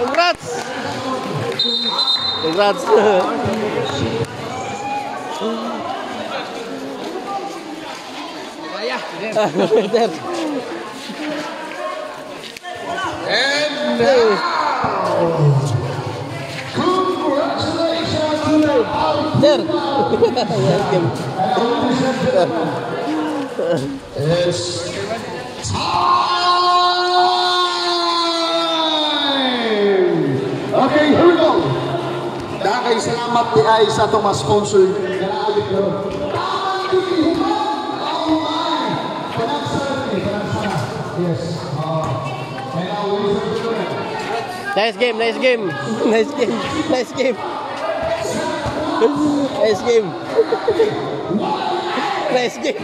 Congrats! Congrats! And now, congratulations to it's time! Okay, here we go. Dahil salamat ni ay sa itong mga sponsor. Nice game, nice game. Nice game, nice game. Nice game. Nice game.